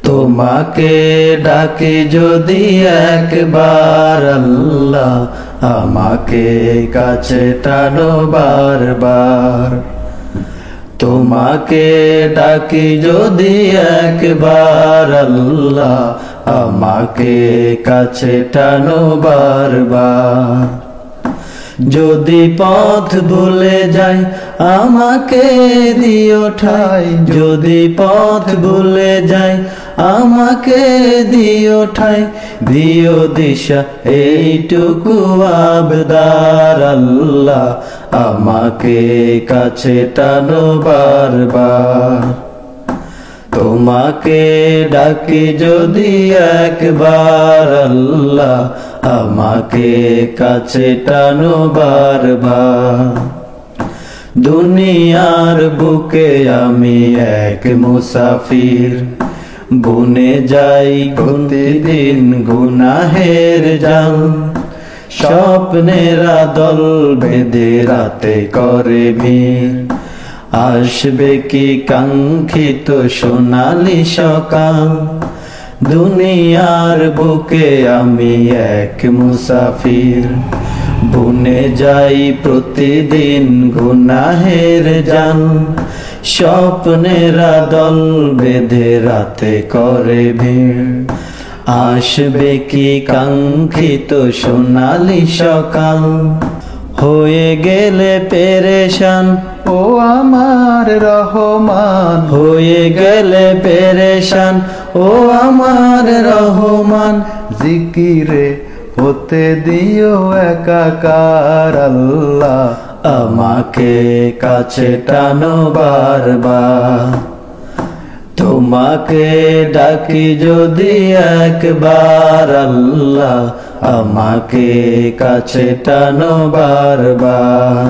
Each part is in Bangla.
তোমাকে ডাকি যদি একবার আল্লাহ, আমাকে কাছে টানো বারবার। তোমাকে ডাকি যদি একবার আল্লাহ, আমাকে কাছে টানো বারবার। যদি পথ ভুলে যাই আমাকে দিও ঠাই, যদি পথ ভুলে যাই আমাকে দিও ঠাই, দিও দিশা এইটুকু আবদার আল্লাহ, আমাকে কাছে টানো বারবার। তোমাকে ডাকি যদি একবার আল্লাহ, আমাকে কাছে টানো বারবার। দুনিয়ার বুকে আমি এক মুসাফির, বনে যাই প্রতিদিন গুনাহের জাল। স্বপ্নের দল বেঁধে রাতে করে ভিড়, আসবে কি কাঙ্ক্ষিত সোনালি সকাল। দুনিয়ার বুকে আমি এক মুসাফির, বনে যাই প্রতিদিন গুনাহের জাল। স্বপ্নের দল বেঁধে রাতে করে ভিড়, আসবে কি কাঙ্ক্ষিত সোনালি সকাল। হয়ে গেলে পেরেশান ও আমার রহমান, হয়ে গেলে পেরেশান ও আমার রহমান। জিকিরে হতে দিও একাকার আল্লাহ, আমাকে কাছে টানো বারবার। তোমাকে ডাকি যদি একবার আল্লাহ, আমাকে কাছে টানো বারবার।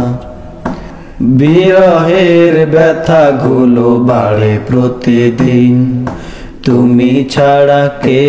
বিরহের ব্যথাগুলো বাড়ে প্রতিদিন, তুমি ছাড়া কে